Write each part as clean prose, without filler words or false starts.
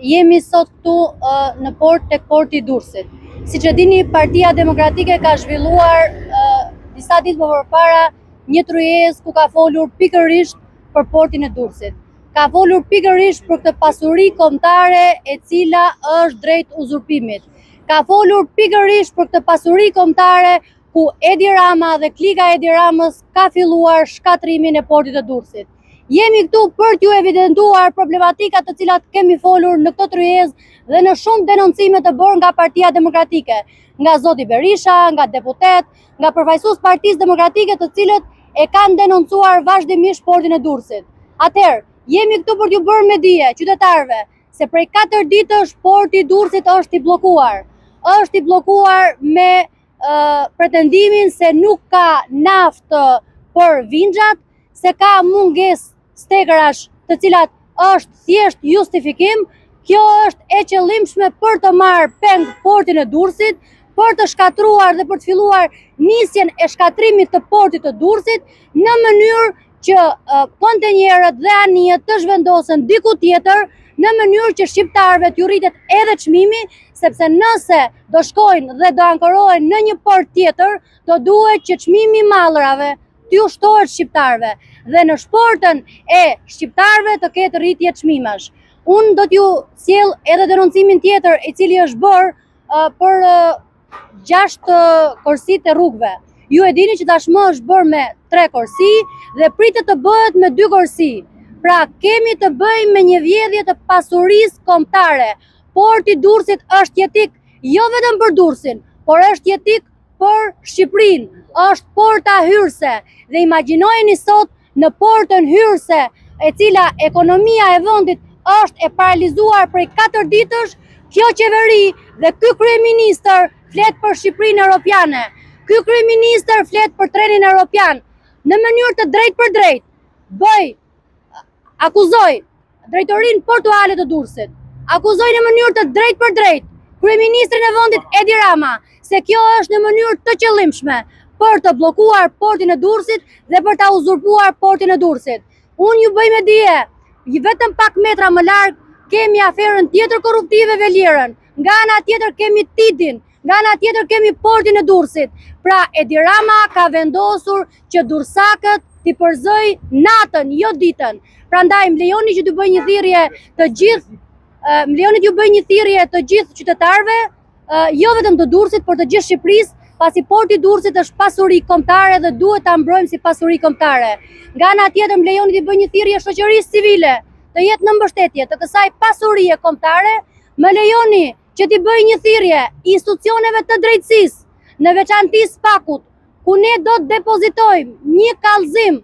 Jemi sot këtu në port tek porti i Durrësit. Siç e dini, Partia Demokratike ka zhvilluar disa ditë më parë një tryezë ku ka folur pikërisht për portin e Durrësit. Ka folur pikërisht për këtë pasuri kombëtare e cila është drejt uzurpimit. Ka folur pikërisht për këtë pasuri kombëtare ku Edi Rama dhe klika e Edi Ramës ka filluar shkatrimin e portit të Durrësit. Jemi këtu për t'ju evidentuar problematikat të cilat kemi folur në këtë tryezë dhe në shumë denoncime të bërë nga Partia Demokratike, nga zoti Berisha, nga deputet, nga përfaqësues Partisë Demokratike, të cilët e kanë denoncuar vazhdimisht portin e Durrësit. Atëherë, jemi këtu për t'ju bërë me dije qytetarëve se prej 4 ditësh porti i Durrësit është i bllokuar. Është i bllokuar me pretendimin se nuk ka naftë për vinxhat, se ka mungesë stekërash të cilat është thjesht justifikim. Kjo është e qëllimshme për të marrë peng portin e Durrësit, për të shkatruar dhe për të filluar nisjen e shkatrimit të portit të Durrësit në mënyrë që kontenjerët dhe anijet të zhvendosen diku tjetër, në mënyrë që shqiptarëve t'ju rritet edhe çmimi, sepse nëse do shkojnë dhe do ankorohen në një port tjetër, do duhet që çmimi i mallrave t'ju shtohet shqiptarëve dhe në shportën e shqiptarëve të ketë rritje çmimash. Unë do t'ju sjell edhe denoncimin tjetër i cili është bërë për 6 korsit e rrugëve. Ju e dini që tashmë është bërë me 3 korsi dhe pritet të bëhet me 2 korsi. Pra kemi të bëjmë me një vjedhje të pasurisë kombëtare. Porti i Durrësit është jetik jo vetëm për Durrësin, por është jetik për Shqipërinë. Është porta hyrëse dhe imagjinojeni sot në portën hyrëse e cila ekonomia e vendit është e paralizuar prej 4 ditësh, kjo qeveri dhe ky kryeministër flet për Shqipërinë Europiane. Ky kryeministër flet për trenin europian në mënyrë të drejtë për drejtë. Akuzoj drejtorinë portuale të Durrësit. Akuzoj në mënyrë të drejtë për drejtë kryeministrin e vendit Edi Rama se kjo është në mënyrë të qëllimshme për të bllokuar portin e Durrësit dhe për ta uzurpuar portin e Durrësit. Unë ju bëj me dije, vetëm pak metra më larg kemi aferën tjetër korruptive Velierën, nga ana tjetër kemi Tidin, nga ana tjetër kemi portin e Durrësit. Pra Edi Rama ka vendosur që durrësakët t'i përzoj natën, jo ditën. Prandaj më lejoni që t'ju bëj një thirrje të gjithë qytetarëve, jo vetëm të Durrësit, por të gjithë Shqipërisë, pasi porti i Durrësit është pasuri kombëtare dhe duhet ta mbrojmë si pasuri kombëtare. Nga ana tjetër më lejoni t'i bëj një thirrje shoqërisë civile të jetë në mbështetje të kësaj pasurie kombëtare. Më lejoni që t'i bëj një thirrje institucioneve të drejtësisë, në veçanti SPAK-ut, ku ne do të depozitojmë një kallëzim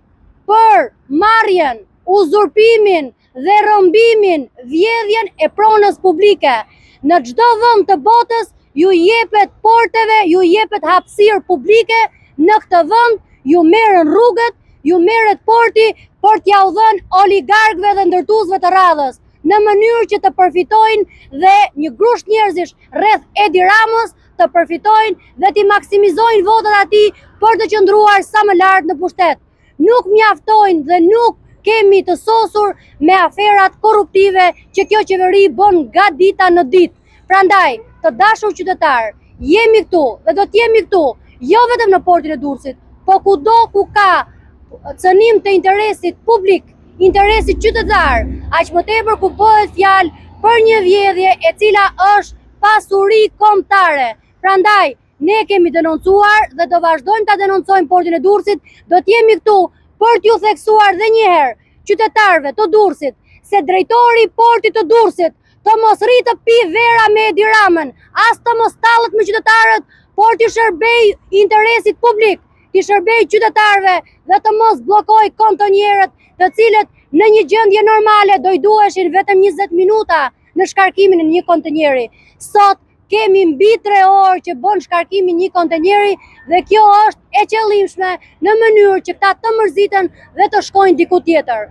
për marrjen, uzurpimin dhe rrëmbimin, vjedhjen e pronës publike. Në çdo vend të botës ju jepet porteve, ju jepet hapësirë publike, në këtë vend ju merren rrugët, ju merret porti për t'ia u dhënë oligarkëve dhe ndërtuesve të radhës, në mënyrë që të përfitojnë dhe një grusht njerëzish rreth Edi Ramës të përfitojnë dhe t'i maksimizojnë votat atij për të qëndruar sa më lart në pushtet. Nuk mjaftojnë dhe nuk kemi të sosur me aferat korruptive që kjo qeveri bën nga dita në ditë. Prandaj, të dashur qytetar, jemi këtu dhe do t'jemi këtu, jo vetëm në portin e Durrësit, po kudo ku ka cënim të interesit publik, interesit qytetar, aq më tepër ku bëhet fjalë për një vjedhje e cila është pasuri kombëtare. Prandaj, ne kemi denoncuar dhe do vazhdojmë ta denoncojmë portin e Durrësit, do t'jemi këtu për t'ju theksuar dhe një herë qytetarëve të Durrësit se drejtori i portit të Durrësit të mos rritë të pi vera me Edi Ramën, as të mos tallet me qytetarët, por t'i shërbej interesit publik, t'i shërbej qytetarëve dhe të mos bllokoj kontonjerët, të cilët në një gjendje normale do i duheshin vetëm 20 minuta në shkarkimin e një kontenjeri. Sot kemi mbi 3 orë që bën shkarkimin një kontenjeri dhe kjo është e qëllimshme në mënyrë që këta të mërziten dhe të shkojnë diku tjetër.